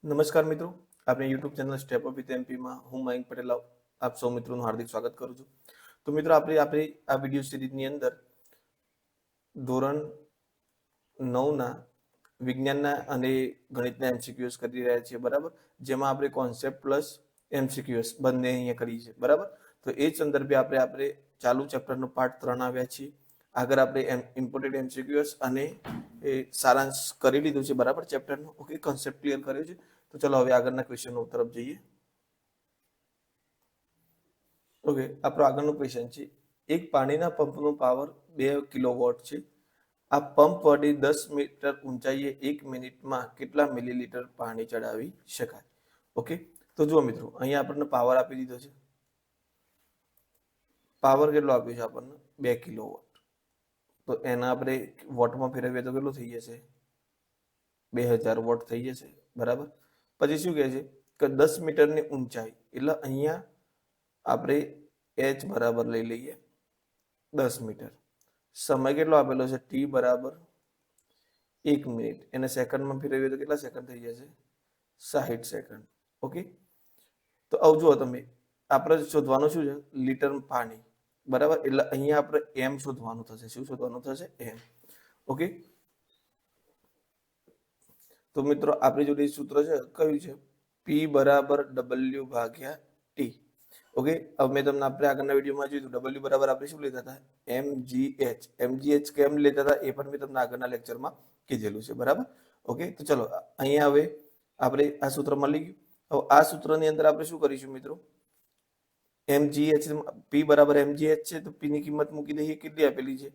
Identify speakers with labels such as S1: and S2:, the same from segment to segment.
S1: નમસ્કાર મિત્રો, આપણે YouTube channel step up with એમપીમાં હું મયંક પટેલ આપ સૌ મિત્રોનું હાર્દિક સ્વાગત કરું છું. તો મિત્રો આપણે આ વિડીયો સિરીઝની અંદર ધોરણ 9ના વિજ્ઞાનના અને ગણિતના એમસીક્યુએસ કરી રહ્યા છીએ, બરાબર. જેમાં આપણે કોન્સેપ્ટ પ્લસ એમસીક્યુએસ બંને અહીંયા કરીએ છીએ, બરાબર. તો એ જ સંદર્ભે આપણે ચાલુ ચેપ્ટરનો પાર્ટ 3 આવ્યા છીએ. આગળ આપણે ઇમ્પોર્ટેડ એમસીક્યુએસ અને સારાંશ કરી લીધું છે, બરાબર, ચેપ્ટરનો. ઓકે, કોન્સેપ્ટ ક્લિયર કર્યો છે. તો ચલો હવે આગળના ક્વેશ્ચનો તરફ જઈએ. ઓકે, આપણો આગળનો ક્વેશ્ચન છે, એક પાણીના પંપનો પાવર 2 કિલોવોટ છે. આ પંપ વડે 10 મીટર ઊંચાઈએ 1 મિનિટમાં કેટલા મિલીલીટર પાણી ચડાવી શકાય? ઓકે, તો જુઓ મિત્રો, અહીંયા આપણને પાવર આપી દીધો છે. પાવર કેટલો આપ્યો છે આપણને? 2 કિલોવોટ. તો એના આપણે વોટમાં ફેરવીએ તો કેટલું થઈ જશે? 2000 વોટ થઈ જશે, બરાબર. પછી શું કહે છે કે 10 મીટરની ઊંચાઈ, એટલે અહીંયા આપણે h બરાબર લઈ લઈએ 10 મીટર. સમય કેટલો આપેલો છે? t બરાબર 1 મિનિટ. એને સેકન્ડમાં ફેરવીએ તો કેટલા સેકન્ડ થઈ જશે? 60 સેકન્ડ. ઓકે, તો આવું જુઓ તમે, આપણે શોધવાનું શું છે? લીટર પાણી, બરાબર. એટલે અહીંયા આપણે એમ શોધવાનું થશે. શું શોધવાનું થશે? એમ. ઓકે, તો મિત્રો આપણી જોડે સૂત્ર છે, કયું છે? P બરાબર W ભાગ્યા T. ઓકે, હવે મેં તમને આપણે આગળના વિડીયોમાં જોયું W બરાબર આપણે શું લેતા હતા? mgh કેમ લેતા હતા એ પણ મેં તમને આગળના લેક્ચરમાં કીધેલું છે, બરાબર. ઓકે, તો ચલો અહીંયા હવે આપણે આ સૂત્ર મળી ગયું. હવે આ સૂત્રની અંદર આપણે શું કરીશું મિત્રો? mgh, P બરાબર mgh છે, તો P ની કિંમત મૂકી દઈએ. કેટલી આપેલી છે?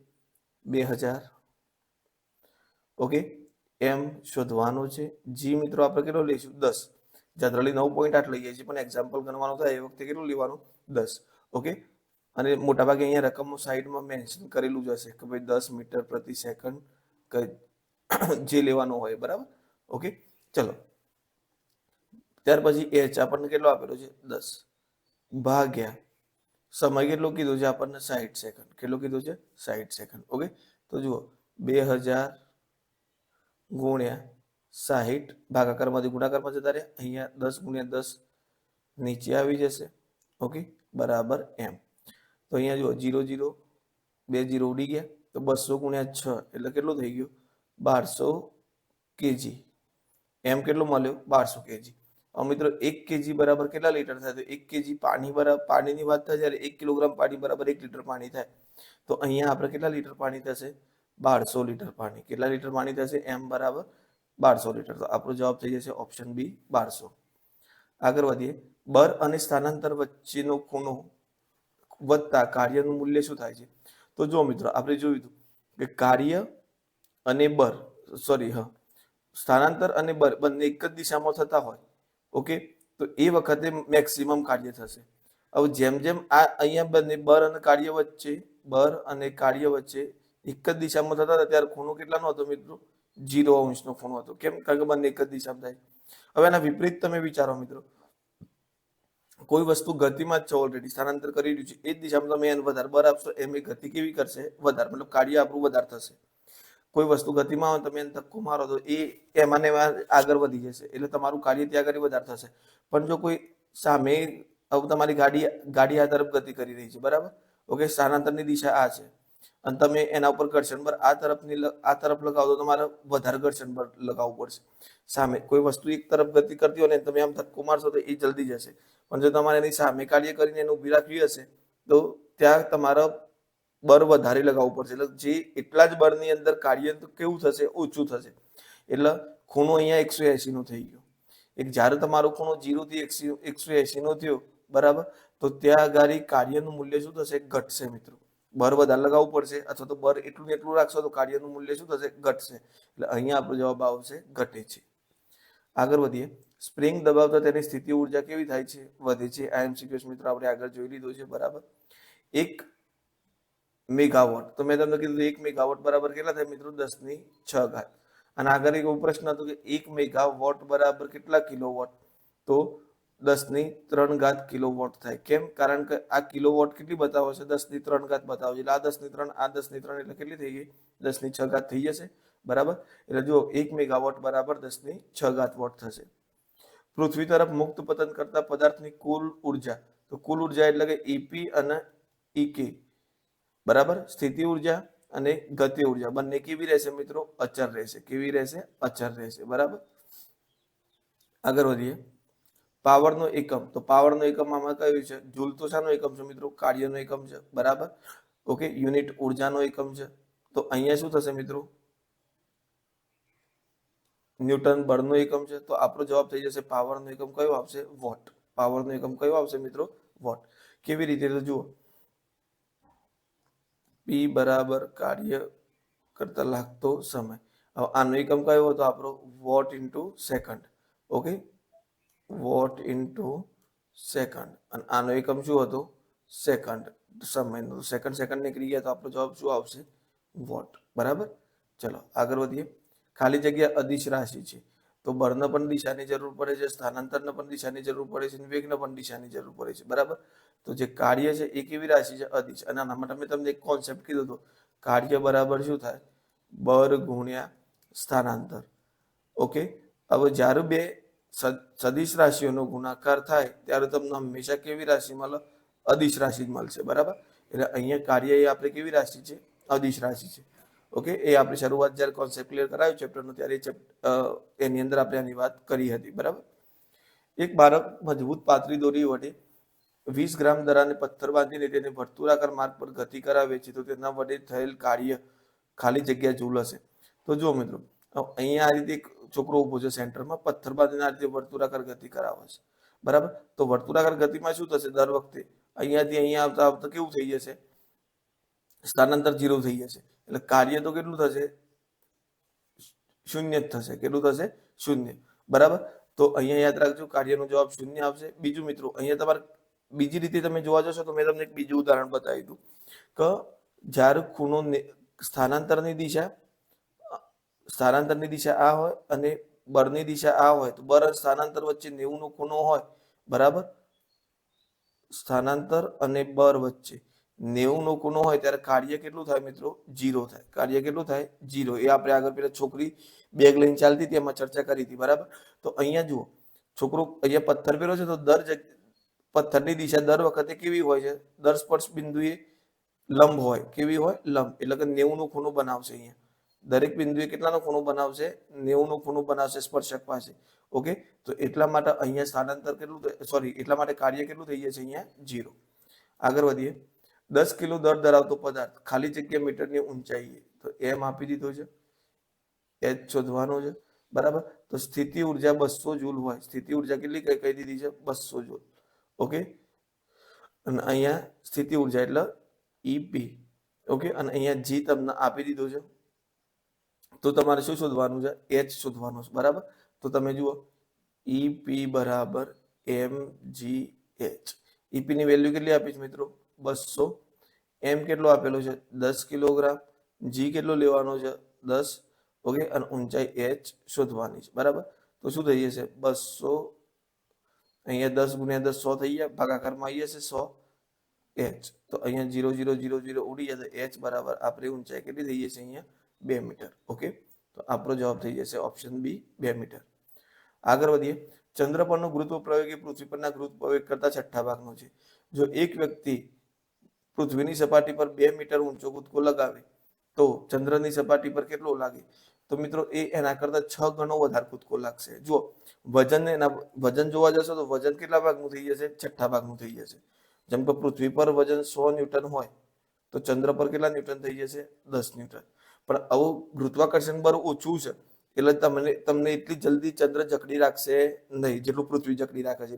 S1: 2000. ઓકે, એમ શોધવાનું છે. જી મિત્રો આપણે કેટલો લઈશું? 10. જનરલી 9.8 લઈએ છીએ, પણ એક્ઝામ્પલ ગણવાનું થાય એ વખતે કેટલું લેવાનું? 10. ઓકે, અને મોટાભાગે અહીંયા રકમ સાઈડમાં મેન્શન કરેલું જ હશે કે ભાઈ 10 મીટર પ્રતિ સેકન્ડ જે લેવાનું હોય, બરાબર. ઓકે, ચલો ત્યાર પછી h આપણને કેટલો આપેલો છે? 10 ભાગ્યા સમય કેટલો કીધો છે આપણને? 60 સેકન્ડ. કેટલો કીધું છે? 60 સેકન્ડ. ઓકે, તો જુઓ 2000 ગુણ્યા 60, ભાગાકારમાંથી ગુણાકારમાં જતા રહ્યા. અહીંયા 10 ગુણ્યા 10 નીચે આવી જશે. ઓકે, બરાબર એમ. તો અહીંયા જુઓ 0 0 2 0 ઉડી ગયા, તો 200 ગુણ્યા 6 એટલે કેટલું થઈ ગયું? 1200 કેજી. એમ કેટલો મળ્યો? 1200 કેજી. હવે મિત્રો 1 કેજી બરાબર કેટલા લીટર થાય? તો 1 કેજી પાણી બરાબર, પાણીની વાત થાય જ્યારે 1 કિલોગ્રામ પાણી બરાબર 1 લીટર પાણી થાય. તો અહીંયા આપણે કેટલા લીટર પાણી થશે? 1200 લીટર પાણી. કેટલા લીટર પાણી થશે? એમ બરાબર 1200 લીટર. તો આપણો જવાબ થઈ જશે ઓપ્શન બી, 1200. આગળ વધીએ. બળ અને સ્થાનાંતર વચ્ચેનો ખૂણો વધતા કાર્યનું મૂલ્ય શું થાય છે? તો જો મિત્રો આપણે જોયું હતું કે કાર્ય અને બળ, સ્થાનાંતર અને બળ બંને એક જ દિશામાં થતા હોય, ઓકે, તો એ વખતે મેક્સિમમ કાર્ય થશે. હવે જેમ જેમ આ અહીંયા બંને બળ અને કાર્ય વચ્ચે એક જ દિશામાં થતા હતા ત્યારે ખૂણો કેટલાનો હતો મિત્રો? 0 અંશનો ખૂણો હતો. કેમ? કારણ કે બંને એક જ દિશામાં થાય. હવે એના વિપરીત તમે વિચારો મિત્રો, કોઈ વસ્તુ ગતિમાં જ છે, ઓલરેડી સ્થાનાંતર કરી રહ્યું છે, એ જ દિશામાં તમે એને વધારે બળ આપશો એમ એ ગતિ કેવી કરશે? વધારે, મતલબ કાર્ય આપણું વધારે થશે. કોઈ વસ્તુ ગતિમાં હોય તમે એને ધક્કો મારો તો એ એમાં ને એમાં આગળ વધી જશે, એટલે તમારું કાર્ય ત્યાં આગળ વધારે થશે. પણ જો કોઈ સામે, હવે તમારી ગાડી આ તરફ ગતિ કરી રહી છે, બરાબર. ઓકે, સ્થાનાંતરની દિશા આ છે અને તમે એના ઉપર ઘર્ષણ બળ આ તરફ લગાવો તો તમારે વધારે ઘર્ષણ બળ લગાવવું પડશે. સામે કોઈ વસ્તુ એક તરફ ગતિ કરતી હોય ને તમે આમ ધક્કો મારશો તો એ જલ્દી જશે, પણ જો તમારે એની સામે કાર્ય કરીને એને ઊભી રાખવી હશે તો ત્યાં તમારા બળ વધારે લગાવવું પડશે. એટલે જે એટલા જ બળની અંદર કાર્ય તો કેવું થશે? ઓછું થશે. એટલે ખૂણો અહીંયા 180 નો થઈ ગયો. એક જ્યારે તમારો ખૂણો 0 થી 180 નો થયો, બરાબર, તો ત્યાં આગળ કાર્યનું મૂલ્ય શું થશે? ઘટશે મિત્રો. બળ વધારે લગાવવું પડશે, અથવા તો બળ એટલું ને એટલું રાખશો તો કાર્યનું મૂલ્ય શું થશે? ઘટશે. એટલે અહીંયા આપણો જવાબ આવશે ઘટે છે. આગળ વધીએ. સ્પ્રિંગ દબાવતા તેની સ્થિતિ ઉર્જા કેવી થાય છે? વધે છે. આ એમસીક્યુએસ મિત્રો આપણે આગળ જોઈ લીધો છે, બરાબર. 1 મેગાવોટ, તો મેં તમને કીધું 1 મેગાવોટ બરાબર કેટલા થાય મિત્રો? 10⁶. અને આગળ એક પ્રશ્ન હતો કે 1 મેગાવોટ બરાબર કેટલા કિલોવોટ? તો 10⁻³ કિલોવોટ થાય. કેમ? કારણ કે આ કિલોવોટ કેટલી બતાવે છે? 10⁻³ બતાવે છે. એટલે આ 10⁻³ આ 10⁻³ એટલે કેટલી થઈ ગઈ? 10⁶ થઈ જશે, બરાબર. એટલે જો 1 મેગાવોટ બરાબર 10⁶ વોટ થશે. પૃથ્વી તરફ મુક્ત પતન કરતા પદાર્થની કુલ ઉર્જા, તો કુલ ઉર્જા એટલે કે ઈપી અને ઈકે, બરાબર. સ્થિતિ ઉર્જા અને ગતિ ઉર્જા બંને કેવી રહેશે મિત્રો? અચળ રહેશે. કેવી રહેશે? અચળ રહેશે, બરાબર. આગળ વધીએ. પાવરનો એકમ, તો પાવરનો એકમ આમાં કયું છે? જૂલ તો શાનો એકમ છે મિત્રો? કાર્યનો એકમ છે, બરાબર. ઓકે, યુનિટ ઉર્જાનો એકમ છે. તો અહીંયા શું થશે મિત્રો? ન્યૂટન બળનો એકમ છે. તો આપણો જવાબ થઈ જશે પાવરનો એકમ કયો આવશે? વોટ. પાવરનો એકમ કયો આવશે મિત્રો? વોટ. કેવી રીતે? તો જુઓ, પી બરાબર કાર્ય કરતા લાગતો સમય. હવે આનો એકમ કયો હતો આપણો? Watt into second. Okay, watt into second. અને આનો એકમ શું હતો? સેકન્ડ. સમયનો સેકન્ડની ક્રિયા, તો આપણો જવાબ શું આવશે? વોટ, બરાબર. ચલો આગળ વધીએ. ખાલી જગ્યા અદિશ રાશિ છે, તો બળને પણ દિશાની જરૂર પડે છે, સ્થાનાંતરને પણ દિશાની જરૂર પડે છે, વેગને પણ દિશાની જરૂર પડે છે, બરાબર. તો જે કાર્ય છે એ કેવી રાશિ છે? અદિશ. અને આના માટે મેં તમને એક કોન્સેપ્ટ કીધો હતો, કાર્ય બરાબર શું થાય? બળ ગુણ્યા સ્થાનાંતર. ઓકે, હવે જ્યારે બે સદિશ રાશિઓનો ગુણાકાર થાય ત્યારે તમને હંમેશા કેવી રાશિ મળે? અદિશ રાશિ જ મળશે, બરાબર. એટલે અહીંયા કાર્ય એ આપણે કેવી રાશિ છે? અદિશ રાશિ છે. ઓકે, એ આપણે શરૂઆત જ્યારે કોન્સેપ્ટ ક્લિયર કરાયું ચેપ્ટરનો ત્યારે એની અંદર આપણે આની વાત કરી હતી, બરાબર. એક બાળક મજબૂત પાતળી દોરી વડે 20 ગ્રામ દરાને પથ્થર બાંધીને તેને વર્તુળાકાર માર્ગ પર ગતિ કરાવે છે, તો તેના વડે થયેલ કાર્ય ખાલી જગ્યા જૂલ હશે. તો જુઓ મિત્રો, અહીંયા આ રીતે એક છોકરો ઉભો છે સેન્ટરમાં, પથ્થર બાંધીને આ રીતે વર્તુળાકાર ગતિ કરાવે છે, બરાબર. તો વર્તુળાકાર ગતિમાં શું થશે? દર વખતે અહીંયાથી અહીંયા આવતા આવતા કેવું થઈ જશે? સ્થાનાંતર 0 થઈ જશે. એટલે કાર્ય તો કેટલું થશે? શૂન્ય જ થશે. કેટલું થશે? શૂન્ય, બરાબર. તો અહીંયા યાદ રાખજો, કાર્યનો જવાબ શૂન્ય આવશે. બીજું મિત્રો, અહીંયા તમારે બીજી રીતે તમે જોવા જશો તો મેં તમને એક બીજું ઉદાહરણ બતાવી દઉં કે જ્યારે ખૂણો સ્થાનાંતરની દિશા આ હોય અને બળની દિશા આ હોય, તો બળ અને સ્થાનાંતર વચ્ચે 90 નો ખૂણો હોય, બરાબર. સ્થાનાંતર અને બળ વચ્ચે 90 નો ખૂણો હોય ત્યારે કાર્ય કેટલું થાય મિત્રો? 0 થાય. કાર્ય કેટલું થાય? 0. એ આપણે આગળ પેલા છોકરી બેગ લઈને ચાલતી હતી એમાં ચર્ચા કરી હતી, બરાબર. તો અહીંયા જુઓ, છોકરો અહીંયા પથ્થર પેલો છે, તો પથ્થરની દિશા દર વખતે કેવી હોય છે? દર સ્પર્શ બિંદુએ લંબ હોય. કેવી હોય? લંબ. એટલે કે 90 નો ખૂણો બનાવશે. અહીંયા દરેક બિંદુએ કેટલાનો ખૂણો બનાવશે? 90 નો ખૂણો બનાવશે સ્પર્શક પાસે. ઓકે, તો એટલા માટે અહીંયા સ્થાનાંતર કેટલું, સોરી, એટલા માટે કાર્ય કેટલું થઈ જશે? અહીંયા 0. આગળ વધીએ. 10 કિલો દર ધરાવતો પદાર્થ ખાલી જગ્યા મીટરની ઊંચાઈએ, તો એમ આપી દીધો છે, એચ શોધવાનો છે, બરાબર. તો સ્થિતિ ઉર્જા 200 જૂલ હોય. સ્થિતિ ઉર્જા કેટલી કહી દીધી છે? 200 જૂલ. ઓકે, અને અહીંયા સ્થિતિ ઉર્જા એટલે ઈપી. ઓકે, અને અહીંયા જી તમને આપી દીધો છે, તો તમારે શું શોધવાનું છે? એચ શોધવાનું છે, બરાબર. તો તમે જુઓ, ઈપી બરાબર એમ જી એચ. ઈપી ની વેલ્યુ કેટલી આપી છે મિત્રો? 200. એમ કેટલો આપેલો છે? 10 કિલોગ્રામ. જી કેટલો લેવાનો છે? 10. ઓકે, અને ઊંચાઈ એચ શોધવાની છે, બરાબર. તો શું થઈ જશે? 200, અહીંયા 10 ગુણ્યા 10 100 થઈ ગયા, ભાગાકારમાં આવી જશે 100 એચ. તો અહીંયા 0 0 0 0 ઉડી જશે. એચ બરાબર આપણી ઊંચાઈ કેટલી થઈ જશે? અહીંયા 2 મીટર. ઓકે, તો આપણો જવાબ થઈ જશે ઓપ્શન બી, 2 મીટર. આગળ વધીએ. ચંદ્ર પરનો ગુરુત્વ પ્રયોગ એ પૃથ્વી પરના ગુરુત્વ પ્રયોગ કરતા 6ઠ્ઠા ભાગનો છે. જો એક વ્યક્તિ પૃથ્વીની સપાટી પર 2 મીટર ઊંચો કૂદકો લગાવે તો ચંદ્રની સપાટી પર કેટલો લાગે? તો મિત્રો એ એના કરતા 6 ગણો વધારે કૂદકો લાગશે. જુઓ, વજન જોવા જશો તો વજન કેટલા ભાગનું થઈ જશે? 6ઠ્ઠા ભાગનું થઈ જશે. જેમ કે પૃથ્વી પર વજન 100 ન્યૂટન હોય તો ચંદ્ર પર કેટલા ન્યૂટન થઈ જશે? 10 ન્યૂટન. પણ આવું ગુરુત્વાકર્ષણ બળ ઓછું છે એટલે તમને એટલી જલ્દી ચંદ્ર જકડી રાખશે નહીં જેટલું પૃથ્વી જકડી રાખે છે.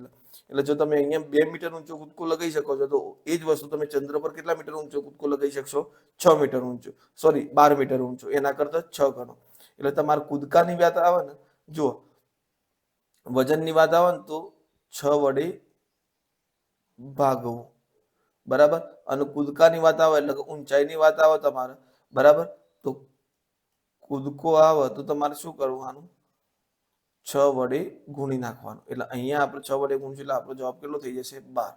S1: એટલે જો તમે અહીંયા 2 મીટર ઊંચો કૂદકો લગાવી શકો છો, તો એ જ વસ્તુ તમે ચંદ્ર પર કેટલા મીટર ઊંચો કૂદકો લગાવી શકશો? 6 મીટર ઊંચો, સોરી 12 મીટર ઊંચો, એના કરતા 6 ગણો. એટલે તમારે કૂદકાની વાત આવે ને, જુઓ, વજનની વાત આવે ને તો 6 વડે ભાગવું, બરાબર. અને કૂદકાની વાત આવે એટલે કે ઊંચાઈની વાત આવે તમારે, બરાબર. તો કૂદકો આવે તો તમારે શું કરવાનું? 6 વડે ગુણી નાખવાનું. એટલે અહીંયા આપણે 6 વડે ગુણશું એટલે આપણો જવાબ કેટલો થઈ જશે? 12.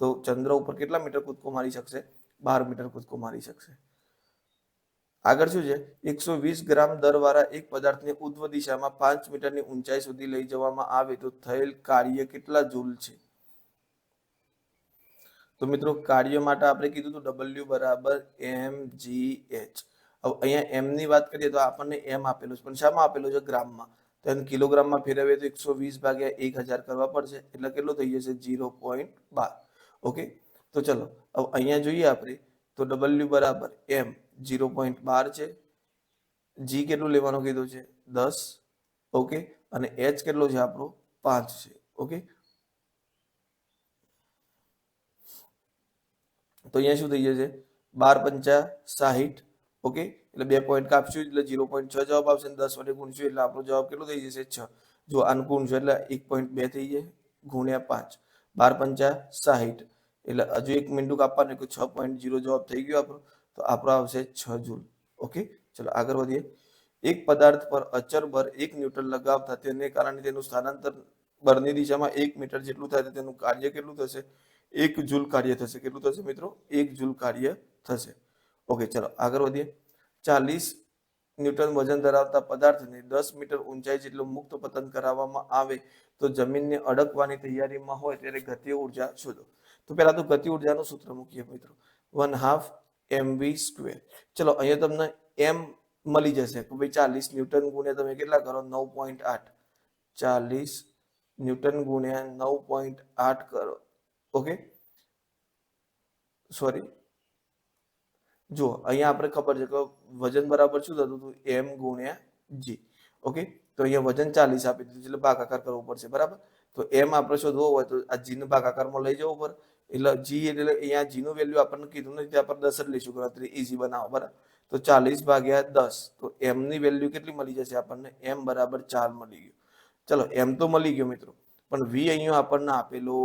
S1: તો ચંદ્ર ઉપર કેટલા મીટર કૂદકો મારી શકશે? 12 મીટર કૂદકો મારી શકશે. આગળ શું છે, 120 ગ્રામ દર વાળા એક પદાર્થને ઉધ્વ દિશામાં 5 મીટરની ઊંચાઈ સુધી લઈ જવામાં આવે તો થયેલ કાર્ય કેટલા જૂલ છે? તો મિત્રો કાર્ય માટે આપણે કીધું તો W બરાબર mgh. હવે અહીંયા એમ ની વાત કરીએ તો આપણને એમ આપેલું છે, પણ શામાં આપેલું છે? ગ્રામમાં. તો એને કિલોગ્રામમાં ફેરવીએ તો 120 ભાગ્યા 1000 કરવા પડશે, એટલે કેટલું થઈ જશે? 0.12. ઓકે, તો ચલો હવે અહીંયા જોઈએ આપણે તો W બરાબર m 0.12 છે, જી કેટલું લેવાનું કીધું છે? 10. ઓકે, અને એચ કેટલો છે આપણો? 5 છે. ઓકે, તો અહીંયા શું થઈ જશે? 12 × 5 = 60. ઓકે, એટલે 2 પોઈન્ટ કાપશું એટલે 0.6 જવાબ આવશે, 10 વડે ગુણશું એટલે આપણો જવાબ કેટલો થઈ જશે? 6. જો આનું ગુણશું એટલે 1.2 થઈ જાય ગુણ્યા 5. 12 × 5 = 60, એટલે હજુ 1 મિનિટ કાપવાનું એટલે 6.0 જવાબ થઈ ગયો આપણો. તો આપણો આવશે 6 જૂલ. ઓકે, ચલો આગળ વધીએ. એક પદાર્થ પર અચર બળ 1 ન્યૂટન લગાવતા તેને કારણે તેનું સ્થાનાંતર બળની દિશામાં 1 મીટર જેટલું થાય તો તેનું કાર્ય કેટલું થશે? 1 જૂલ કાર્ય થશે. કેટલું થશે મિત્રો? 1 જૂલ કાર્ય થશે. ઓકે, ચલો આગળ વધીએ. 40 ન્યૂટન વજન ધરાવતા પદાર્થને 10 મીટર ઊંચાઈ જેટલું મુક્ત પતન કરાવવામાં આવે તો જમીનને અડકવાની તૈયારીમાં હોય ત્યારે ગતિય ઉર્જા શોધો. તો પહેલા તો ગતિ ઉર્જાનું સૂત્ર મૂકીએ મિત્રો, 1/2 mv². ચલો અહીંયા તમને એમ મળી જશે કે ભાઈ 40 ન્યૂટન ગુણ્યા તમે કેટલા કરો? 9.8. 40 ન્યૂટન ગુણ્યા 9.8 કરો. ઓકે, સોરી, જો અહીંયા આપણે ખબર છે કે વજન બરાબર શું થતું હતું? m ગુણ્યા g. ઓકે, તો અહીંયા વજન 40 આપી દીધું એટલે ભાગાકાર કરવો પડશે. બરાબર, તો m આપણે શોધવો હોય તો આ g ને ભાગાકારમાં લઈ જવું પડે, એટલે g એટલે અહીંયા g નું વેલ્યુ આપણને કીધું નથી, આપણે 10 જ લઈશું, ગણતરી ઈઝી બનાવો. બરાબર, તો 40 ભાગ્યા 10, તો m ની વેલ્યુ કેટલી મળી જશે આપણને? m બરાબર 4 મળી ગયું. ચલો m તો મળી ગયો મિત્રો, પણ v અહીંયા આપણને આપેલો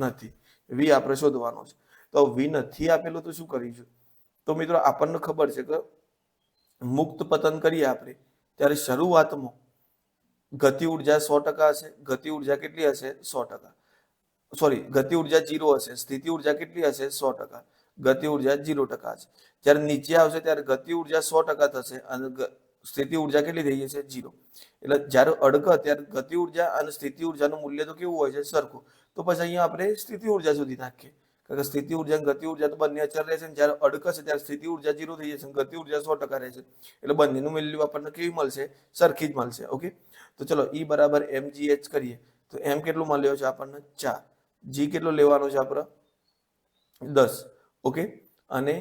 S1: નથી. v આપણે શોધવાનો છે. તો v નથી આપેલો તો શું કરીશું? તો મિત્રો આપણને ખબર છે કે મુક્ત પતન કરીએ આપણે ત્યારે શરૂઆતમાં ગતિ ઉર્જા 100% હશે. ગતિ ઉર્જા કેટલી હશે? 100%. સોરી, ગતિ ઉર્જા 0 હશે. સ્થિતિ ઉર્જા કેટલી હશે? 100%. ગતિ ઉર્જા 0% હશે. જ્યારે નીચે આવશે ત્યારે ગતિ ઉર્જા 100% થશે અને સ્થિતિ ઉર્જા કેટલી થઈ જશે? 0. એટલે જ્યારે અડક ત્યારે ગતિ ઉર્જા અને સ્થિતિ ઉર્જાનું મૂલ્ય તો કેવું હોય છે? સરખું. તો પછી અહીંયા આપણે સ્થિતિ ઉર્જા સુધી નાખીએ, કારણ કે સ્થિતિ ઉર્જા અને ગતિ ઉર્જા તો બંને અચળ રહેશે. જ્યારે અડકશે ત્યારે સ્થિતિ ઉર્જા 0 થઈ જશે, ગતિ ઉર્જા 100% રહેશે. એટલે બંનેનું વેલ્યુ આપણને કેવી મળશે? સરખી જ મળશે. ઓકે, તો ચલો E બરાબર mgh કરીએ તો m કેટલું મળ્યો છે આપણને? 4. g કેટલો લેવાનો છે આપણે? 10. ઓકે, અને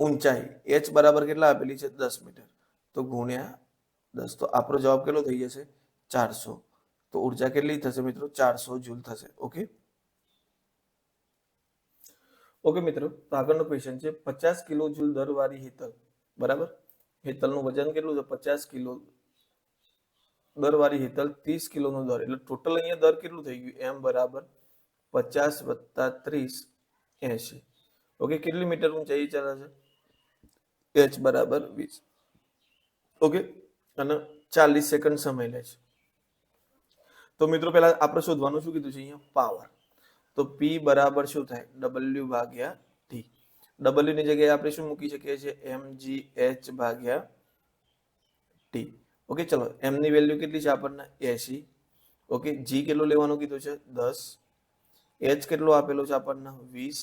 S1: ઊંચાઈ h બરાબર કેટલા આપેલી છે? 10 મીટર. તો ગુણ્યા 10, તો આપણો જવાબ કેટલો થઈ જશે? 400. તો ઉર્જા કેટલી થશે મિત્રો? 400 જૂલ થશે. ઓકે, ઓકે મિત્રો, તો આગળનો ક્વેશ્ચન છે 50 કિલો જૂલ દર વાળી હેતલ. બરાબર, હેતલનું વજન કેટલું છે? 50 કિલો. દર વાળી હેતલ 30 કિલોનો દર, એટલે ટોટલ અહીંયા દર કેટલું થઈ ગયું? m બરાબર 50 + 30 80. ઓકે, કેટલી મીટર ઊંચાઈ ચાલે છે? h બરાબર 20. ઓકે, અને 40 સેકન્ડ સમય લે છે. તો મિત્રો પહેલા આપણે શોધવાનું શું કીધું છે અહીંયા? પાવર. તો P બરાબર શું થાય? W ભાગ્યા T. W ની જગ્યાએ આપણે શું મૂકી શકીએ છીએ? mgh ભાગ્યા T. ઓકે, ચલો m ની વેલ્યુ કેટલી છે આપણને? 80. ઓકે, g કેટલો લેવાનું કીધું છે? 10. h કેટલો આપેલો છે આપણને? 20.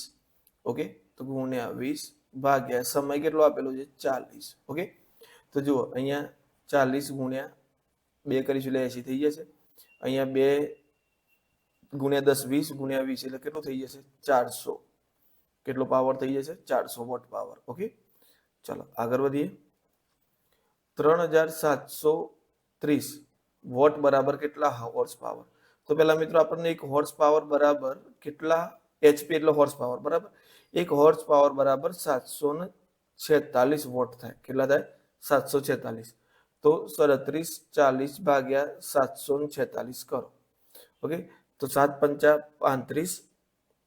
S1: ઓકે, તો ગુણ્યા 20 ભાગ્યા સમય કેટલો આપેલો છે? 40. ઓકે, તો જુઓ અહીંયા 40 ગુણ્યા 2 કરીશું એટલે 80 થઈ જશે. અહીંયા 2 ગુણ્યા 10 20 ગુણ્યા 20 એટલે કેટલું થઈ જશે? 400. કેટલો પાવર થઈ જશે? 400 વોટ પાવર. ઓકે, ચલો આગળ વધીએ. 3730 વોટ બરાબર કેટલા હોર્સ પાવર? તો પહેલા મિત્રો આપણને એક હોર્સ પાવર બરાબર કેટલા? HP એટલે હોર્સ પાવર. બરાબર, એક હોર્સ પાવર બરાબર 746 વોટ થાય. કેટલા થાય? 746. તો 37 40 ભાગ્યા 746 કરો. ઓકે, તો 7 × 5 = 35.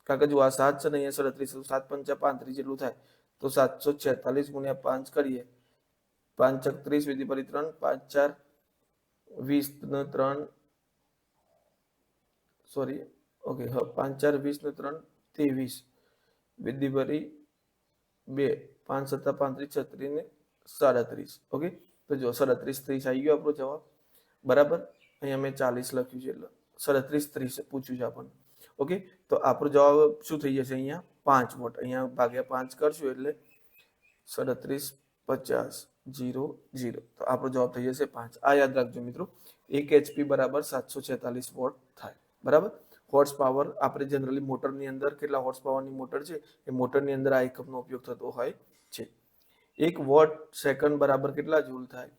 S1: કારણ કે જો આ 7 છે ને અહીંયા 37, 7 × 5 = 35 જેટલું થાય. તો 746 ગુણ્યા 5 કરીએ, 5 × 30 વિધિ પરી 3, 5 × 4 20 ને 3, સોરી, ઓકે, 5 × 4 20 ને 3 23 વિધિ પરી 2, 5 સત્તા 35, 36 ને 37. ઓકે, તો જો 37 30 આવી ગયો આપણો જવાબ. બરાબર, અહીંયા મેં 40 લખ્યું છે એટલે 37 30 પૂછ્યું છે આપણને. ઓકે, તો આપણો જવાબ શું થઈ જશે? અહીંયા 5 વોટ, અહીંયા ભાગ્યા 5 કરશું એટલે 37 50 0 0. તો આપણો જવાબ થઈ જશે 5. આ યાદ રાખજો મિત્રો, 1 HP બરાબર 746 વોટ થાય. બરાબર, હોર્સ પાવર આપણે જનરલી મોટરની અંદર કેટલા હોર્સ પાવરની મોટર છે એ મોટરની અંદર આ એકમનો ઉપયોગ થતો હોય છે. 1 વોટ સેકન્ડ બરાબર કેટલા જૂલ થાય?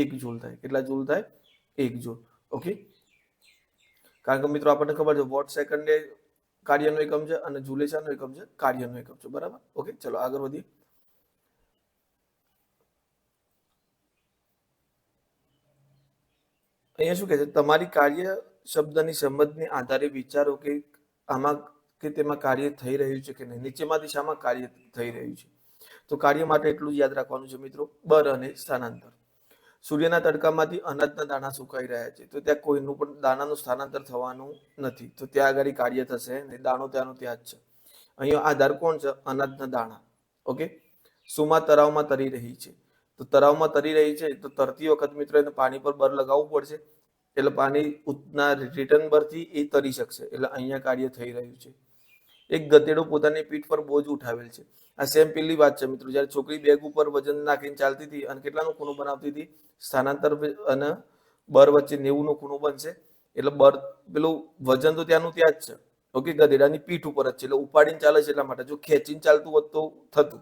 S1: 1 જૂલ થાય. કેટલા જૂલ થાય? 1 જૂલ. ઓકે, કારણ કે મિત્રો આપણને ખબર છે વોટ સેકન્ડ એ કાર્યનો એકમ છે અને જૂલ એ શાનો એકમ છે? કાર્યનો એકમ છે. બરાબર, ઓકે, ચલો આગળ વધીએ. અહીંયા શું કહે છે? તમારી કાર્ય શબ્દની સમજને આધારે વિચારો કે આમાં કે તેમાં કાર્ય થઈ રહ્યું છે કે નહીં. નીચેમાંથી શામાં કાર્ય થઈ રહ્યું છે? તો કાર્ય માટે એટલું જ યાદ રાખવાનું છે મિત્રો, બર અને સ્થાનાંતર. સૂર્યના તડકામાંથી અનાજના દાણા સુકાઈ રહ્યા છે, તો ત્યાં કોઈનું પણ દાણાનું સ્થાનાંતર થવાનું નથી, તો ત્યાં આગળ કાર્ય થશે ને દાણો ત્યાંનો ત્યાં જ છે. અહીંયા આધાર કોણ છે? અનાજના દાણા. ઓકે, સુમા તળાવમાં તરી રહી છે, તો તળાવમાં તરી રહી છે તો તરતી વખત મિત્રો એને પાણી પર બર લગાવવું પડશે, એટલે પાણી ઉતના રિટર્ન બરથી એ તરી શકશે, એટલે અહીંયા કાર્ય થઈ રહ્યું છે. એક ગધેડો પોતાની પીઠ પર બોજ ઉઠાવેલ છે. આ સેમ પેલી વાત છે મિત્રો, જ્યારે છોકરી બેગ ઉપર વજન નાખીને ચાલતી હતી અને કેટલાનો ખૂણો બનાવતી હતી? સ્થાનાંતર અને બર વચ્ચે 90 નો ખૂણો બનશે, એટલે બર પેલું વજન તો ત્યાંનું ત્યાં જ છે. ઓકે, ગધેડાની પીઠ ઉપર જ છે, એટલે ઉપાડીને ચાલે છે એટલા માટે. જો ખેંચીને ચાલતું હોત તો થતું,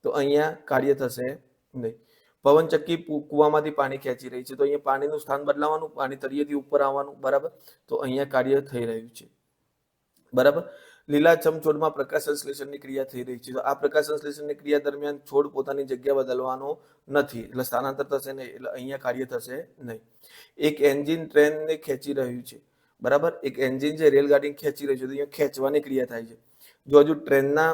S1: તો અહીંયા કાર્ય થશે નહીં. પવનચક્કી કુવામાંથી પાણી ખેંચી રહી છે, તો અહીંયા પાણીનું સ્થાન બદલાવાનું, પાણી તળિયેથી ઉપર આવવાનું. બરાબર, તો અહીંયા કાર્ય થઈ રહ્યું છે. બરાબર, લીલાછમ છોડમાં પ્રકાશ સંશ્લેષણની ક્રિયા થઈ રહી છે, તો આ પ્રકાશ સંશ્લેષણની ક્રિયા દરમિયાન છોડ પોતાની જગ્યા બદલવાનો નથી, એટલે સ્થાનાંતર થશે નહીં, એટલે અહીંયા કાર્ય થશે નહીં. એક એન્જિન ટ્રેનને ખેંચી રહ્યું છે. બરાબર, એક એન્જિન છે રેલગાડી ખેંચી રહ્યું છે, તો અહીંયા ખેંચવાની ક્રિયા થાય છે. જો હજુ ટ્રેનના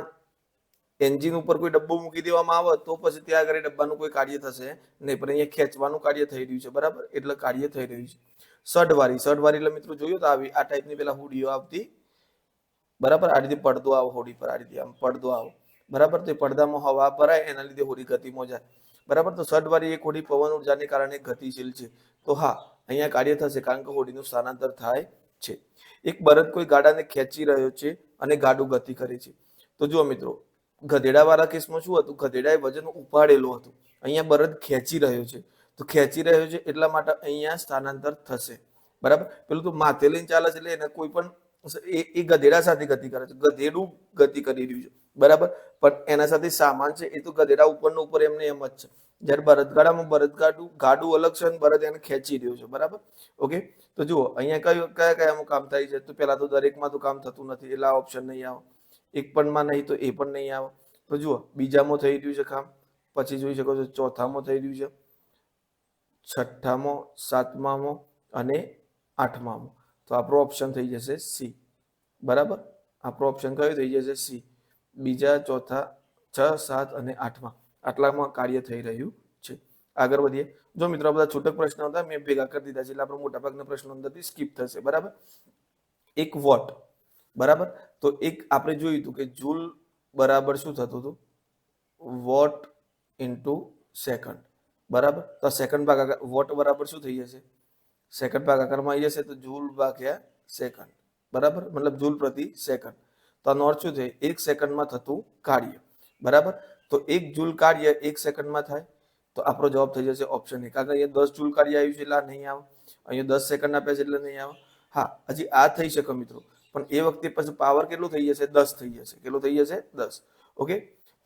S1: એન્જિન ઉપર કોઈ ડબ્બો મૂકી દેવામાં આવે તો પછી ત્યાં આગળ ડબ્બાનું કોઈ કાર્ય થશે નહીં, પણ અહીંયા ખેંચવાનું કાર્ય થઈ રહ્યું છે. બરાબર, એટલે કાર્ય થઈ રહ્યું છે. સઢવારી. સઢવારી એટલે મિત્રો જોયું તો આવી આ ટાઈપની પેલા હુડીઓ આવતી. બરાબર, આ રીતે પડદો આવો હોડી પર, આ રીતે આમ પડદો આવો. બરાબર, તો પડદામાં હવા ભરાય એના લીધે હોડી ગતિમાં જાય. બરાબર, તો સઢવારી એક હોડી પવન ઉર્જાને કારણે ગતિશીલ છે, તો હા અહીંયા કાર્ય થશે કારણ કે હોડીનું સ્થાનાંતર થાય છે. એક બળદ કોઈ ગાડાને ખેંચી રહ્યો છે અને ગાડું ગતિ કરે છે. તો જુઓ મિત્રો, ગધેડા વાળા કેસમાં શું હતું? ગધેડાએ વજન ઉપાડેલું હતું, અહીંયા બળદ ખેંચી રહ્યો છે, તો ખેંચી રહ્યો છે એટલા માટે અહીંયા સ્થાનાંતર થશે. બરાબર, પેલું તો માથે લઈને ચાલે છે એટલે એને કોઈ પણ એ ગધેડા સાથે ગતિ કરે છે, ગધેડું ગતિ કરી રહ્યું છે. બરાબર, પણ એના સાથે સામાન છે એ તો ગધેડા ઉપરનો ઉપર એમને એમ જ છે. જ્યારે બળદગાડામાં ગાડું અલગ છે અને બળદ એને ખેંચી રહ્યું છે. બરાબર, ઓકે, તો જુઓ અહીંયા કયા કયામાં કામ થાય છે? તો પેલા તો દરેકમાં તો કામ થતું નથી, એટલે આ ઓપ્શન નહીં આવે. એક પણમાં નહીં તો એ પણ નહીં આવે. તો જુઓ બીજામાં થઈ રહ્યું છે કામ, પછી જોઈ શકો છો ચોથામાં થઈ રહ્યું છે, છઠ્ઠામાં, સાતમામાં અને આઠમામાં. તો આપણો ઓપ્શન થઈ જશે સી. બરાબર, આપણો ઓપ્શન કયો થઈ જશે? સી. બીજા, ચોથા, 6, 7 અને 8માં આટલામાં કાર્ય થઈ રહ્યું છે. આગળ વધીએ. જો મિત્રો આ બધા છૂટક પ્રશ્નો હતા, મેં ભેગા કરી દીધા છે એટલે આપણો મોટાભાગના પ્રશ્નો અંદરથી સ્કીપ થશે. બરાબર, એક વોટ. બરાબર, તો એક આપણે જોયું હતું કે જૂલ બરાબર શું થતું હતું? Watt into second. બરાબર, તો સેકન્ડ ભાગાકાર વોટ બરાબર શું થઈ જશે? સેકન્ડ ભાગાકારમાં આવી જશે તો જૂલ ભાગ્યા સેકન્ડ. બરાબર, મતલબ જૂલ પ્રતિ સેકન્ડ. તો આનો અર્થ શું થાય? 1 સેકન્ડમાં થતું કાર્ય. બરાબર, તો 1 જૂલ કાર્ય 1 સેકન્ડમાં થાય, તો આપણો જવાબ થઈ જશે ઓપ્શન એ. કારણ કે અહીંયા 10 જૂલ કાર્ય આવ્યું છે એટલે આ નહીં આવે, અહીંયા 10 સેકન્ડ આપ્યા છે એટલે નહીં આવે. હા, હજી આ થઈ શકે મિત્રો, પણ એ વખતે પછી પાવર કેટલું થઈ જશે? 10 થઈ જશે. કેટલું થઈ જશે? 10. ઓકે,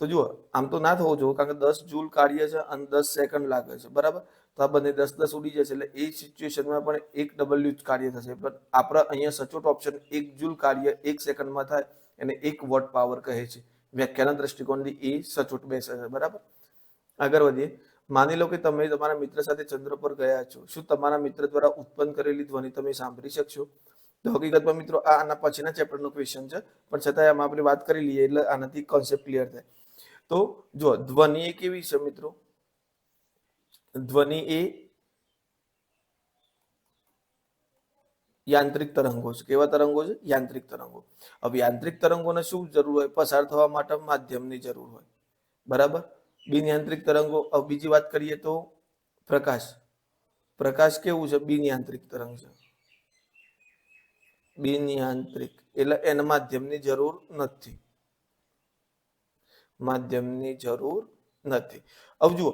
S1: તો જુઓ આમ તો ના થવો જોઈએ કારણ કે 10 જૂલ કાર્ય છે અને 10 સેકન્ડ લાગે છે. બરાબર, તો આ બંને 10 ઉડી જશે એટલે એ સિચ્યુએશનમાં પણ 1 ડબલ્યુ જ કાર્ય થશે. પણ આપણે અહીંયા સચોટ ઓપ્શન 1 જૂલ કાર્ય 1 સેકન્ડમાં થાય અને 1 વોટ પાવર કહે છે. વ્યાખ્યાના દ્રષ્ટિકોણથી એ સચોટ બેસે છે. બરાબર, આગળ વધીએ. માની લો કે તમે તમારા મિત્ર સાથે ચંદ્ર પર ગયા છો, શું તમારા મિત્ર દ્વારા ઉત્પન્ન કરેલી ધ્વનિ તમે સાંભળી શકશો? તો હકીકતમાં મિત્રો આ આના પછીના ચેપ્ટરનો ક્વેશ્ચન છે, પણ છતાંય આમાં આપણે વાત કરી લઈએ એટલે આનાથી કોન્સેપ્ટ ક્લિયર થાય. તો જો ધ્વનિ એ કેવી છે મિત્રો? ધ્વનિ એ યાંત્રિક તરંગો છે. કેવા તરંગો છે? યાંત્રિક તરંગો. હવે યાંત્રિક તરંગોને શું જરૂર હોય? પસાર થવા માટે માધ્યમની જરૂર હોય. બરાબર, બિનયાંત્રિક તરંગો. હવે બીજી વાત કરીએ તો પ્રકાશ કેવું છે? બિનયાંત્રિક તરંગ છે. બિનયાંત્રિક એટલે એને માધ્યમની જરૂર નથી. માધ્યમની જરૂર નથી. હવે જુઓ,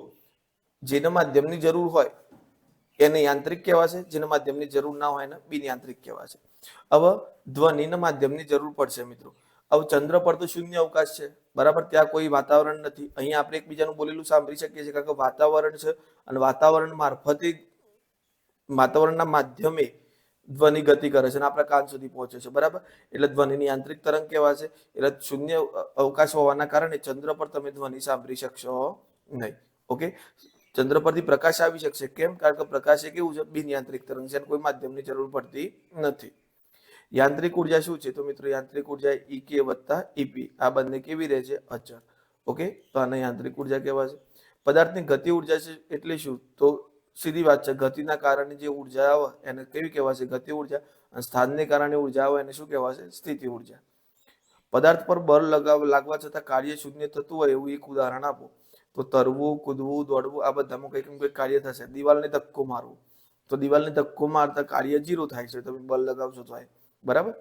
S1: જેને માધ્યમની જરૂર હોય એને યાંત્રિક કહેવાશે, જેને માધ્યમની જરૂર ના હોય એને બિનયાંત્રિક કહેવાશે. હવે ધ્વનિને માધ્યમની જરૂર પડશે મિત્રો. હવે ચંદ્ર પર તો શૂન્ય અવકાશ છે, બરાબર, ત્યાં કોઈ વાતાવરણ નથી. અહીંયા આપણે એકબીજાનું બોલેલું સાંભળી શકીએ છીએ કારણ કે વાતાવરણ છે, અને વાતાવરણ મારફતે, વાતાવરણના માધ્યમે ધ્વનિ ગતિ કરે છે અને આપણા કાન સુધી પહોંચે છે, બરાબર. એટલે ધ્વનિની યાંત્રિક તરંગ કહેવાશે. એટલે શૂન્ય અવકાશ હોવાના કારણે ચંદ્ર પર તમે ધ્વનિ સાંભળી શકશો નહીં. ઓકે, ચંદ્ર પરથી પ્રકાશ આવી શકશે. કેમ? કારણ કે પ્રકાશ એ કેવું છે? બિનયાંત્રિક તરંગ છે, કોઈ માધ્યમની જરૂર પડતી નથી. યાંત્રિક ઉર્જા શું છે? તો મિત્રો યાંત્રિક ઉર્જા EK વત્તા EP, આ બંને કેવી રહે છે? અચળ. ઓકે, તો આને યાંત્રિક ઉર્જા કહેવાશે. પદાર્થની ગતિ ઉર્જા છે એટલે શું? તો સીધી વાત છે, ગતિના કારણે જે ઉર્જા આવે એને કેવી કહેવાશે? ગતિ ઉર્જા. અને સ્થાનને કારણે ઉર્જા આવે એને શું કહેવાશે? સ્થિતિ ઉર્જા. પદાર્થ પર બળ લાગવા છતાં કાર્ય શૂન્ય થતું હોય એવું એક ઉદાહરણ આપો. તો તરવું, કૂદવું, દોડવું, આ બધામાં કંઈક ને કંઈક કાર્ય થશે. દિવાલને ધક્કો મારવો, તો દિવાલને ધક્કો મારતા કાર્ય 0 થાય છે, તમે બળ લગાવશો તો. બરાબર.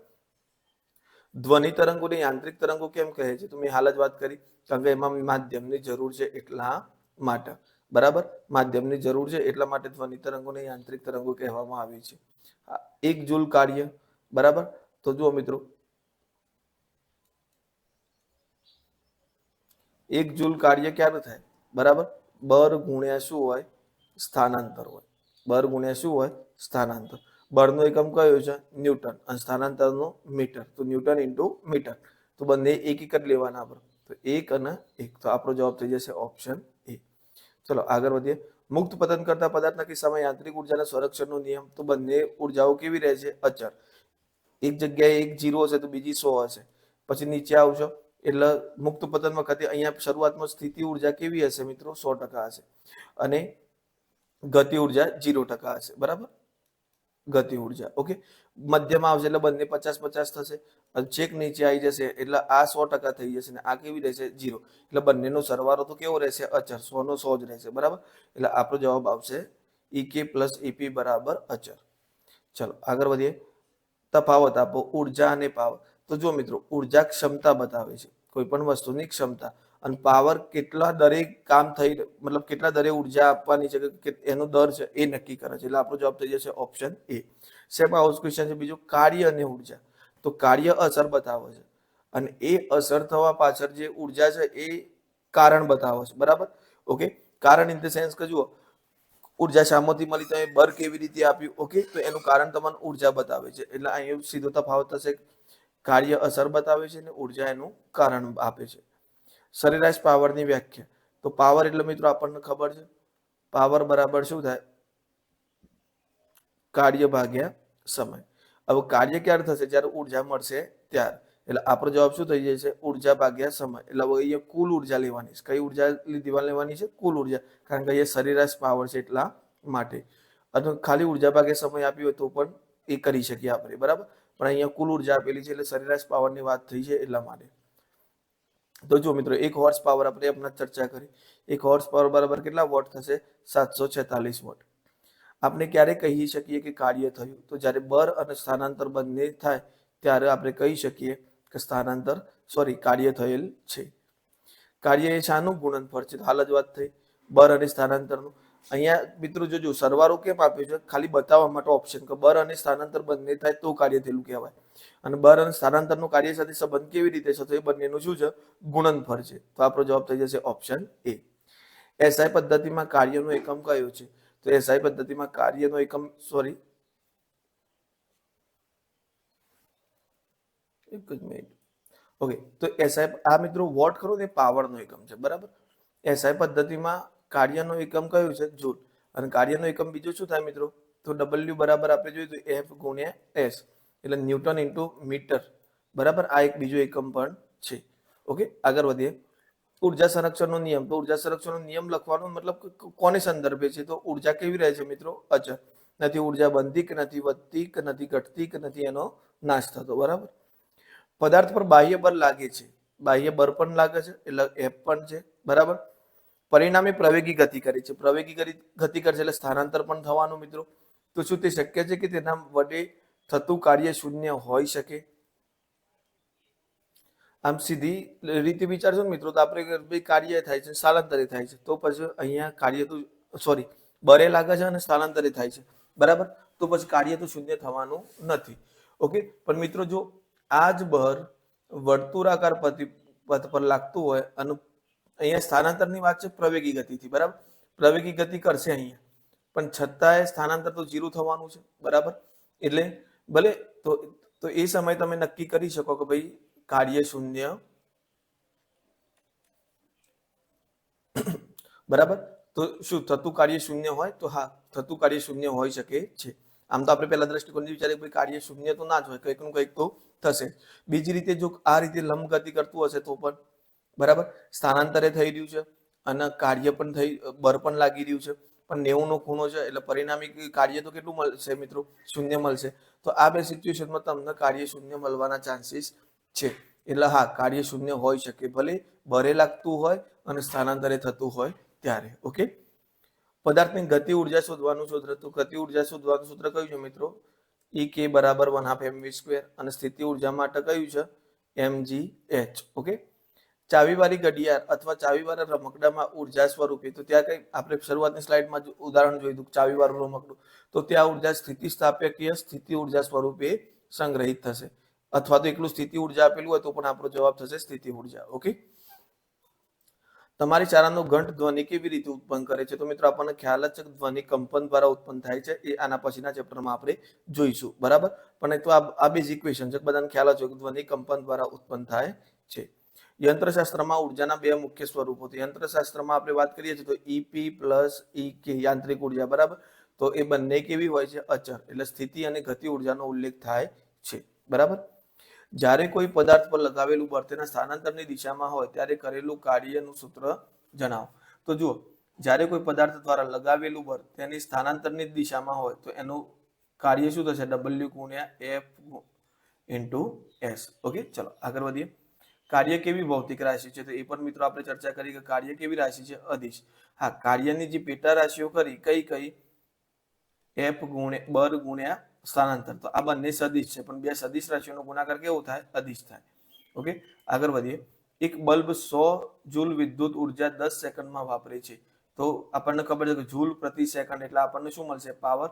S1: ધ્વનિ તરંગોને યાંત્રિક તરંગો કેમ કહે છે? તો મેં હાલ જ વાત કરી, કારણ કે એમાં માધ્યમની જરૂર છે એટલા માટે. બરાબર, માધ્યમની જરૂર છે એટલા માટે ધ્વનિ તરંગોને યાંત્રિક તરંગો કહેવામાં આવે છે. 1 જૂલ કાર્ય, બરાબર. તો જુઓ મિત્રો, 1 જૂલ કાર્ય ક્યારે થાય? બરાબર, બળ ગુણ્યા શું હોય? સ્થાનાંતર હોય. બળ ગુણ્યા શું હોય? સ્થાનાંતર. બળનો એકમ કયો છે? ન્યૂટન, અને સ્થાનાંતરનો મીટર. તો ન્યૂટન ઇન્ટુ મીટર. તો બંને એક જ લેવાના આપણે. તો 1 અને 1. તો આપણો જવાબ થઈ જશે ઓપ્શન એ. ચલો આગળ વધીએ. મુક્ત પતન કરતા પદાર્થના કિસ્સામાં યાંત્રિક ઉર્જાના સંરક્ષણનો નિયમ. તો બંને ઉર્જાઓ કેવી રહે છે? અચળ. એક જગ્યાએ 1 0 હશે તો બીજી 100 હશે. પછી નીચે આવશો એટલે મુક્ત પતન વખતે અહીંયા શરૂઆતમાં સ્થિતિ ઉર્જા કેવી હશે મિત્રો? 100% હશે. અને ગતિ ઉર્જા 0% હશે. બરાબર, ગતિ ઉર્જા. ઓકે, મધ્યમાં આવશે એટલે બંને 50-50 થશે. અને છેક નીચે આવી જશે એટલે આ 100% થઈ જશે ને આ કેવી રહેશે? 0. એટલે બંનેનો સરવાળો તો કેવો રહેશે? અચળ. 100 નો 100 જ રહેશે. બરાબર, એટલે આપણો જવાબ આવશે EK પ્લસ EP બરાબર અચળ. ચલો આગળ વધીએ. તફાવત આપો ઉર્જા અને પાવર. તો જો મિત્રો, ઉર્જા ક્ષમતા બતાવે છે, કોઈ પણ વસ્તુની ક્ષમતા, અને પાવર કેટલા દરે કામ થઈ, મતલબ કેટલા દરે ઉર્જા આપવાની છે કે એનો દર છે એ નક્કી કરે છે. એટલે આપણો જવાબ થઈ જશે ઓપ્શન એ. સેમ આવો ક્વેશ્ચન છે બીજું, કાર્ય અને ઉર્જા. તો કાર્ય અસર બતાવે છે, અને એ અસર થવા પાછળ જે ઉર્જા છે એ કારણ બતાવે છે. બરાબર, ઓકે. કારણ ઇન ધ સેન્સ કે જુઓ, ઉર્જા શામાંથી મળી, તમે બળ કેવી રીતે આપ્યું, ઓકે, તો એનું કારણ તમને ઉર્જા બતાવે છે. એટલે અહીં સીધો તફાવત થશે, કાર્ય અસર બતાવે છે અને ઉર્જા એનું કારણ આપે છે. સરેરાશ પાવરની વ્યાખ્યા. તો પાવર એટલે મિત્રો આપણને ખબર છે, પાવર બરાબર શું થાય? કાર્ય ભાગ્યા સમય. હવે કાર્ય ક્યારે થશે? જ્યારે ઉર્જા મળશે ત્યારે. એટલે આપણો જવાબ શું થઈ જશે? ઉર્જા ભાગ્યા સમય. એટલે હવે અહીંયા કુલ ઉર્જા લેવાની છે. કઈ ઉર્જા લેવાની છે? કુલ ઉર્જા, કારણ કે અહીંયા સરેરાશ પાવર છે એટલા માટે. અને ખાલી ઉર્જા ભાગ્યા સમય આપી હોય તો પણ એ કરી શકીએ આપણે. બરાબર, પણ અહીંયા કુલ ઉર્જા આપેલી છે એટલે સરેરાશ પાવરની વાત થઈ છે એટલા માટે. તો જો મિત્રો, 1 હોર્સ પાવર આપણે હમણાં ચર્ચા કરી. 1 હોર્સ પાવર બરાબર કેટલા વોટ થશે? 746 વોટ. આપણે ક્યારે કહી શકીએ કે કાર્ય થયું? તો જ્યારે બળ અને સ્થાનાંતર બંને થાય ત્યારે આપણે કહી શકીએ કે કાર્ય થયેલ છે. કાર્ય એ શાનું ગુણનફળ છે? હાલ જ વાત થઈ, બળ અને સ્થાનાંતરનું. અહીંયા મિત્રો જોજો, સરવાળો કેમ આપ્યો છે? ખાલી બતાવવા માટે ઓપ્શન, કે બળ અને સ્થાનાંતર બંને થાય તો કાર્ય થયેલું કહેવાય. અને બળ અને સ્થાનાંતરનું કાર્ય સાથે સંબંધ કેવી રીતે છે? તો એ બંનેનું શું છે? ગુણનફળ છે. તો આપણો જવાબ થઈ જશે ઓપ્શન એ. SI પદ્ધતિમાં કાર્યનો એકમ કયો છે? તો SI પદ્ધતિમાં કાર્યનો એકમ, એક જ મિનિટ. ઓકે, તો SI, આ મિત્રો વોટ ખરો ને પાવરનો એકમ છે. બરાબર, SI પદ્ધતિમાં કાર્યનો એકમ કયો છે? જૂલ. અને કાર્યનો એકમ બીજો શું થાય મિત્રો? તો W બરાબર આપણે જોયું તો F ગુણ્યા S, એટલે ન્યૂટન ઇન્ટુ મીટર. બરાબર, આ એક બીજો એકમ પણ છે. ઓકે, આગળ વધીએ. ઉર્જા સંરક્ષણનો નિયમ. તો ઉર્જા સંરક્ષણનો નિયમ લખવાનો મતલબ કોને સંદર્ભે છે? તો ઉર્જા કેવી રહે છે મિત્રો? અચળ. નથી ઉર્જા બનતી, કે નથી વધતી, કે નથી ઘટતી, કે નથી એનો નાશ થતો. બરાબર, પદાર્થ પર બાહ્ય બળ લાગે છે, બાહ્ય બળ પણ લાગે છે એટલે F પણ છે. બરાબર, પરિણામે પ્રવેગી ગતિ કરે છે. પ્રવેગી ગતિ કરશે એટલે સ્થાનાંતર પણ થવાનું મિત્રો. તો શું તે શક્ય છે કે તેના વડે થતું કાર્ય શૂન્ય હોઈ શકે? આમ સીધી રીતે વિચારશો મિત્રો તો આપણે કાર્ય થાય છે, સ્થાનાંતરે થાય છે, તો પછી અહીંયા કાર્ય તો સોરી બરે લાગે છે અને સ્થાનાંતરે થાય છે, બરાબર. તો પછી કાર્ય તો શૂન્ય થવાનું નથી. ઓકે, પણ મિત્રો જો આ જ બળ વર્તુળાકાર પથ પર લાગતું હોય અને અહીંયા સ્થાનાંતરની વાત છે પ્રવેગી ગતિથી, બરાબર. પ્રવેગી ગતિ કરશે અહીંયા, પણ છતાંય સ્થાનાંતર તો 0 થવાનું છે, બરાબર. એટલે ભલે તો એ સમય તમે નક્કી કરી શકો કે ભાઈ કાર્ય શૂન્ય, બરાબર. તો શું થતું કાર્ય શૂન્ય હોય? તો હા, થતું કાર્ય શૂન્ય હોઈ શકે છે. આમ તો આપણે પહેલા દ્રષ્ટિકોણથી વિચારીએ કે કાર્ય શૂન્ય તો ના જ હોય, કંઈકનું કંઈક તો થશે. બીજી રીતે જો આ રીતે લંબ ગતિ કરતું હશે તો પણ, બરાબર, સ્થાનાંતરે થઈ રહ્યું છે અને કાર્ય પણ બળ પણ લાગી રહ્યું છે, પણ 90 નો ખૂણો છે એટલે પરિણામી કાર્ય તો કેટલું મળશે મિત્રો? શૂન્ય મળશે. તો આ બે સિચ્યુએશનમાં તમને કાર્ય શૂન્ય મળવાના ચાન્સીસ છે. એટલે હા, કાર્ય શૂન્ય હોઈ શકે, ભલે બરે લાગતું હોય અને સ્થાનાંતરે થતું હોય ત્યારે. ઓકે, પદાર્થની ગતિ ઉર્જા શોધવાનું સૂત્ર. તો ગતિ ઉર્જા શોધવાનું સૂત્ર કયું છે મિત્રો? E k બરાબર 1/2 mv². અને સ્થિતિ ઉર્જા માટે કયું છે? mgh. ઓકે, ચાવીવાળી ઘડિયાળ અથવા ચાવીવાળા રમકડામાં ઉર્જા સ્વરૂપે, તો ત્યાં કઈ આપણે શરૂઆતની સ્લાઇડમાં ઉદાહરણ જોયું હતું ચાવીવાળું રમકડું, તો ત્યાં ઉર્જા સ્થિતિસ્થાપકીય સ્થિતિ ઉર્જા સ્વરૂપે સંગ્રહિત થશે, અથવા તો એકલું સ્થિતિ ઉર્જા આપેલું હોય તો પણ આપણો જવાબ થશે સ્થિતિ ઉર્જા. ઓકે, તમારી શાળાનો ઘંટ ધ્વનિ કેવી રીતે ઉત્પન્ન કરે છે? તો મિત્રો આપણને ખ્યાલ જ છે કે ધ્વનિ કંપન દ્વારા ઉત્પન્ન થાય છે. એ આના પછીના ચેપ્ટરમાં આપણે જોઈશું, બરાબર. પણ તો આ બેઝિક ક્વેશ્ચન છે, બધાને ખ્યાલ જ હોય કે ધ્વનિ કંપન દ્વારા ઉત્પન્ન થાય છે. યંત્રશાસ્ત્રમાં ઉર્જાના બે મુખ્ય સ્વરૂપો. તો યંત્રશાસ્ત્રમાં આપણે વાત કરીએ છીએ તો ઈપી પ્લસ ઈકે યાંત્રિક ઉર્જા, બરાબર. તો એ બંને કેવી હોય છે? અચળ, એટલે સ્થિતિ અને ગતિ ઉર્જાનો ઉલ્લેખ થાય છે, બરાબર. જ્યારે કોઈ પદાર્થ પર લગાવેલું બળ તેના સ્થાનાંતરની દિશામાં હોય ત્યારે કરેલું કાર્યનું સૂત્ર જણાવો. તો જુઓ, જ્યારે કોઈ પદાર્થ દ્વારા લગાવેલું બળ તેની સ્થાનાંતરની દિશામાં હોય તો એનું કાર્ય શું થશે? W ગુણ્યા F ઇન્ટુ S. ઓકે, ચલો આગળ વધીએ. કાર્ય કેવી ભૌતિક રાશિ છે? તો એ પણ મિત્રો આપણે ચર્ચા કરી કે કાર્ય કેવી રાશિ છે? અદિશ. હા, કાર્યની જે પેટા રાશિઓ કરી કઈ F ગુણ્યા બળ ગુણ્યા સ્થાનાંતર. તો આ બંને સદિશ છે, પણ બે સદિશ રાશિઓનો ગુણાકાર કેવો થાય? અદિશ થાય. ઓકે, આગળ વધીએ. એક બલ્બ 100 જૂલ વિદ્યુત ઉર્જા 10 સેકન્ડમાં વાપરે છે. તો આપણને ખબર છે કે જૂલ પ્રતિ સેકન્ડ એટલે આપણને શું મળશે? પાવર.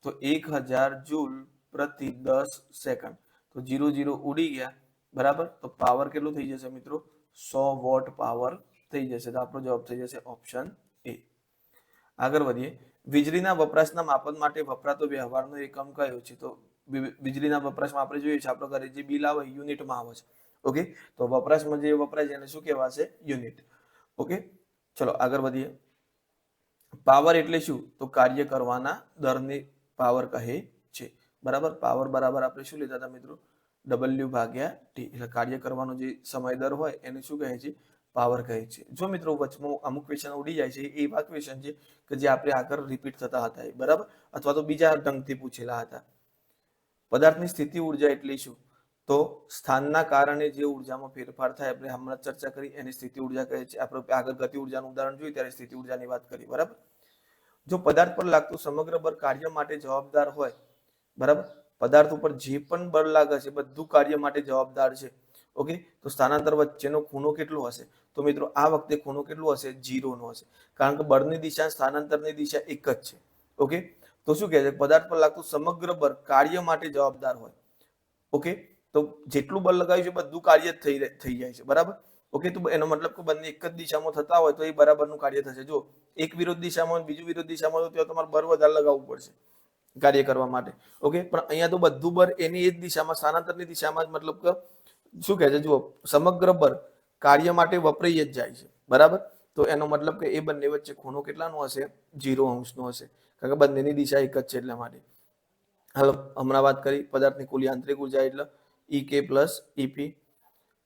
S1: તો 1000 જૂલ પ્રતિ 10 સેકન્ડ. તો 0 0 ઉડી ગયા, બરાબર. તો પાવર કેટલો થઈ જશે મિત્રો? 100 વોટ પાવર થઈ જશે. તો આપણો જવાબ થઈ જશે ઓપ્શન એ. આગળ વધીએ. વીજળીના વપરાશના માપન માટે વપરાતો વ્યવહારનો એકમ કયો છે? તો વીજળીના વપરાશમાં આપણે જોઈએ છે આપણો ઘરે જે બિલ આવે યુનિટમાં આવે છે. ઓકે, તો વપરાશમાં જે વપરાય છે એને શું કહેવાશે? યુનિટ. ઓકે, ચલો આગળ વધીએ. પાવર એટલે શું? તો કાર્ય કરવાના દરને પાવર કહે છે, બરાબર. પાવર બરાબર આપણે શું લેતા હતા મિત્રો? W/T. એટલે કાર્ય કરવાનો જે સમય દર હોય એને શું કહે છે? પાવર કહે છે. જો મિત્રો વચમાં અમુક ક્વેશ્ચન ઉડી જાય છે, એ એવા ક્વેશ્ચન છે કે જે આપણે આગળ રિપીટ થતા હતા, બરાબર, અથવા તો બીજા ઢંગથી પૂછેલા હતા. પદાર્થની સ્થિતિ ઉર્જા એટલે શું? તો સ્થાનના કારણે જે ઉર્જામાં ફેરફાર થાય, આપણે હમણાં ચર્ચા કરી, એની સ્થિતિ ઉર્જા કહે છે. આપણે આગળ ગતિ ઉર્જાનું ઉદાહરણ જોયું ત્યારે સ્થિતિ ઉર્જાની વાત કરી, બરાબર. જો પદાર્થ પર લાગતું સમગ્ર બળ કાર્ય માટે જવાબદાર હોય, બરાબર, પદાર્થ ઉપર જે પણ બળ લાગે છે બધું કાર્ય માટે જવાબદાર છે. ઓકે, તો સ્થાનાંતર વચ્ચેનો ખૂણો કેટલો હશે? તો મિત્રો આ વખતે ખૂણો કેટલો હશે? 0 નો હશે, કારણ કે બળની દિશા સ્થાનાંતરની દિશા એક જ છે. ઓકે, તો શું કહે છે? પદાર્થ પર લાગતું સમગ્ર બળ કાર્ય માટે જવાબદાર હોય. ઓકે, તો જેટલું બળ લગાવ્યું છે બધું કાર્ય થઈ જાય છે, બરાબર. ઓકે, તો એનો મતલબ કે બંને એક જ દિશામાં થતા હોય તો એ બરાબરનું કાર્ય થશે. જો એક વિરોધ દિશામાં બીજું વિરોધ દિશામાં તો તમારે બળ વધારે લગાવવું પડશે કાર્ય કરવા માટે. ઓકે, પણ અહીંયા તો બધું બળ એની એ જ દિશામાં સ્થાનાંતરની દિશામાં જ, મતલબ કે શું કહે છે? જુઓ, સમગ્ર બળ કાર્ય માટે વપરાઈ જ જાય છે, બરાબર. તો એનો મતલબ કે એ બંને વચ્ચે ખૂણો કેટલાનો હશે? 0 અંશનો હશે, કારણ કે બંનેની દિશા એક જ છે એટલા માટે. હાલો, હમણાં વાત કરી પદાર્થની કુલ યાંત્રિક ઉર્જા એટલે EK પ્લસ EP.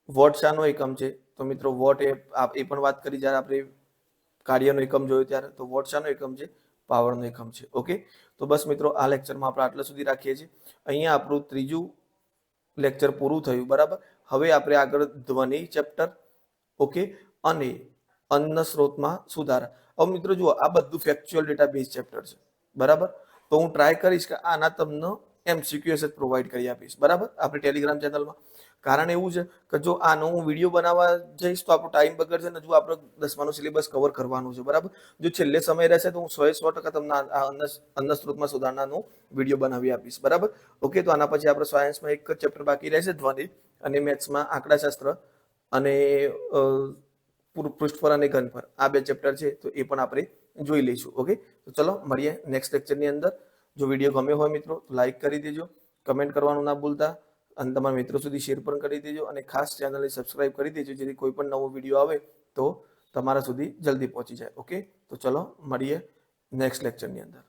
S1: વોટ શાનો એકમ છે? તો મિત્રો વોટ એ પણ વાત કરી જ્યારે આપણે કાર્યનો એકમ જોયો ત્યારે. તો વોટ શાનો એકમ છે? પાવરનો એકમ છે. ઓકે, તો બસ મિત્રો આ લેક્ચરમાં આપણે આટલા સુધી રાખીએ છીએ. અહીંયા આપણું ત્રીજું લેક્ચર પૂરું થયું, બરાબર. હવે આપણે આગળ ધ્વનિ ચેપ્ટર, ઓકે, અને અન્ન સ્ત્રોતમાં સુધારા. હવે મિત્રો જુઓ, આ બધું ફેક્ચ્યુઅલ ડેટા બેઝ ચેપ્ટર છે, બરાબર. તો હું ટ્રાય કરીશ કે આના તમને MCQs જ પ્રોવાઈડ કરી આપીશ, બરાબર, આપણી ટેલિગ્રામ ચેનલમાં. કારણ એવું છે કે જો આનો હું વિડીયો બનાવવા જઈશ તો આપણો ટાઈમ બગડશે ને, જો આપણે 10માનું સિલેબસ કવર કરવાનું છે, બરાબર. જો છેલ્લે સમય રહેશે તો હું 100% તમને આ અન્ન સ્ત્રોતમાં સુધારણાનું વિડીયો બનાવી આપીશ, બરાબર. ઓકે, તો આના પછી આપણે સાયન્સમાં એક જ ચેપ્ટર બાકી રહેશે, ધ્વનિ, અને મેથ્સમાં આંકડાશાસ્ત્ર અને પૃષ્ઠફળ અને ઘનફળ, આ 2 ચેપ્ટર છે, તો એ પણ આપણે જોઈ લઈશું. ઓકે, તો ચલો મળીએ નેક્સ્ટ લેક્ચરની અંદર. જો વિડીયો ગમ્યો હોય મિત્રો તો લાઈક કરી દેજો, કમેન્ટ કરવાનું ના ભૂલતા, અને તમારા મિત્રો સુધી શેર પણ કરી દેજો, અને ખાસ ચેનલને સબસ્ક્રાઇબ કરી દેજો, જેથી કોઈ પણ નવો વિડીયો આવે તો તમારા સુધી જલ્દી પહોંચી જાય. ઓકે, તો ચલો મળીએ નેક્સ્ટ લેક્ચરની અંદર.